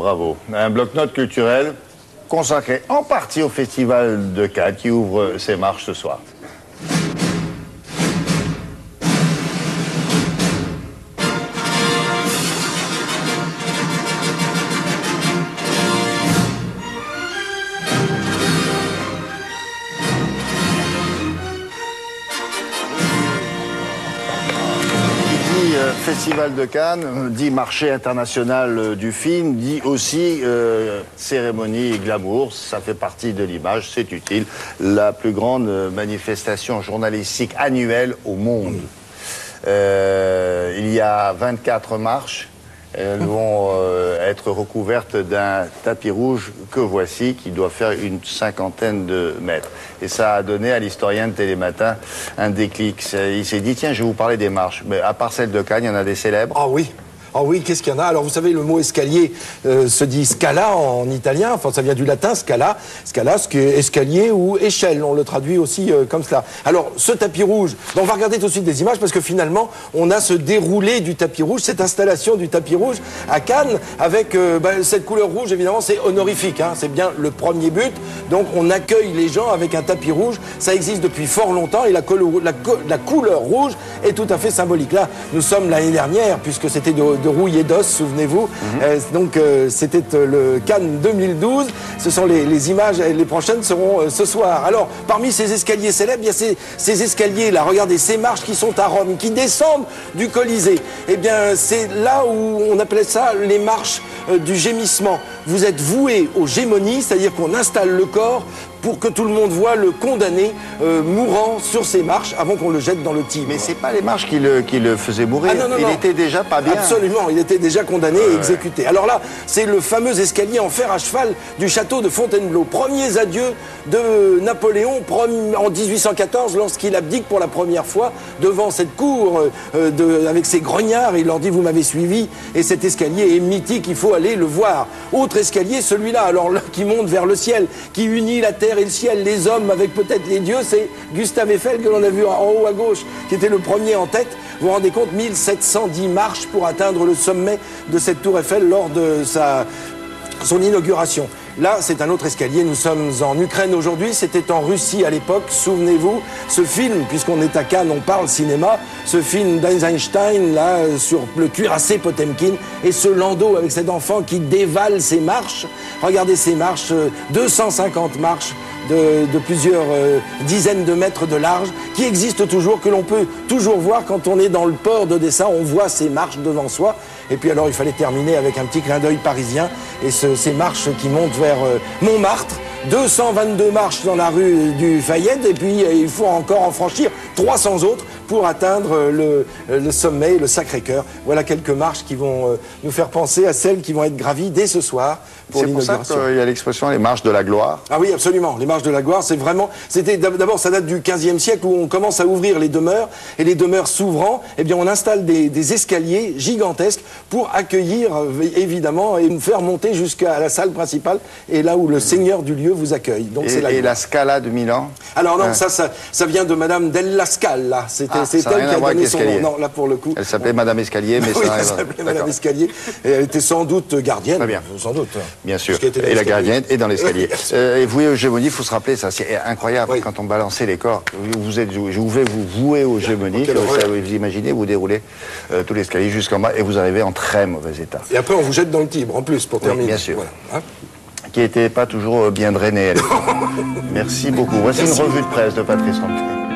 bravo. Un bloc-notes culturel consacré en partie au Festival de Cannes qui ouvre ses marches ce soir. Festival de Cannes, dit marché international du film, dit aussi cérémonie et glamour, ça fait partie de l'image, c'est utile. La plus grande manifestation journalistique annuelle au monde. Il y a 24 marches. Elles vont être recouvertes d'un tapis rouge que voici, qui doit faire une 50aine de mètres. Et ça a donné à l'historien de Télématin un déclic. Il s'est dit, tiens, je vais vous parler des marches. Mais à part celle de Cannes, il y en a des célèbres. Ah oui. Ah oui, qu'est-ce qu'il y en a? Alors vous savez, le mot escalier se dit scala en italien, enfin ça vient du latin scala, scala ce qui est escalier ou échelle, on le traduit aussi comme cela. Alors ce tapis rouge, on va regarder tout de suite des images parce que finalement on a ce déroulé du tapis rouge, cette installation du tapis rouge à Cannes avec cette couleur rouge, évidemment c'est honorifique, hein, c'est bien le premier but, donc on accueille les gens avec un tapis rouge, ça existe depuis fort longtemps et la couleur rouge est tout à fait symbolique. Là, nous sommes l'année dernière, puisque c'était de rouille et d'os, souvenez-vous. C'était le Cannes 2012. Ce sont les images, les prochaines seront ce soir. Alors, parmi ces escaliers célèbres, il y a ces escaliers-là. Regardez, ces marches qui sont à Rome, qui descendent du Colisée. Eh bien, c'est là où on appelait ça les marches du gémissement. Vous êtes voué aux gémonies, c'est-à-dire qu'on installe le corps pour que tout le monde voit le condamné mourant sur ces marches avant qu'on le jette dans le Tibre. Mais c'est pas les marches qui le faisaient mourir. Ah, non, il était déjà pas bien. Absolument, il était déjà condamné et exécuté. Alors là, c'est le fameux escalier en fer à cheval du château de Fontainebleau. Premiers adieux de Napoléon en 1814 lorsqu'il abdique pour la première fois devant cette cour avec ses grognards. Il leur dit, vous m'avez suivi, et cet escalier est mythique, il faut aller le voir. Autre escalier, celui-là, alors là, qui monte vers le ciel, qui unit la terre et le ciel, les hommes avec peut-être les dieux, c'est Gustave Eiffel que l'on a vu en haut à gauche, qui était le premier en tête. Vous vous rendez compte, 1710 marches pour atteindre le sommet de cette tour Eiffel lors de son inauguration. Là, c'est un autre escalier. Nous sommes en Ukraine aujourd'hui. C'était en Russie à l'époque. Souvenez-vous, ce film, puisqu'on est à Cannes, on parle cinéma, ce film d'Eisenstein, là, sur le cuirassé Potemkin, et ce landau avec cet enfant qui dévale ces marches. Regardez ces marches, 250 marches de plusieurs dizaines de mètres de large, qui existent toujours, que l'on peut toujours voir quand on est dans le port d'Odessa. On voit ces marches devant soi. Et puis alors, il fallait terminer avec un petit clin d'œil parisien et ces marches qui montent vers Montmartre. 222 marches dans la rue du Fayette, et puis il faut encore en franchir 300 autres pour atteindre le sommet, le Sacré-Cœur. Voilà quelques marches qui vont nous faire penser à celles qui vont être gravies dès ce soir pour l'inauguration. C'est pour ça qu'il y a l'expression les marches de la gloire. Ah oui, absolument. Les marches de la gloire, c'est vraiment... D'abord, ça date du XVe siècle où on commence à ouvrir les demeures, et les demeures s'ouvrant, eh bien, on installe des escaliers gigantesques pour accueillir, évidemment, et nous faire monter jusqu'à la salle principale, et là où le seigneur du lieu vous accueille. Donc, et la Scala de Milan? Alors non, ça vient de Madame Della Scala. C'est elle qui a donné son nom. Non, là pour le coup. Elle s'appelait Madame Escalier, mais oui, ça elle s'appelait Madame Escalier. Et elle était sans doute gardienne. Très bien. Sans doute. Bien sûr. Et la gardienne est dans l'escalier. Et voué aux gémonies, il faut se rappeler, ça c'est incroyable. Oui. Quand on balançait les corps, vous vouez aux gémonies, vous imaginez, vous déroulez tout l'escalier jusqu'en bas et vous arrivez en très mauvais état. Et après on vous jette dans le Tibre en plus pour terminer. Bien sûr. Voilà. Hein, qui n'était pas toujours bien drainé à l'époque. Merci beaucoup. Voici une revue de presse de Patrice Rampier.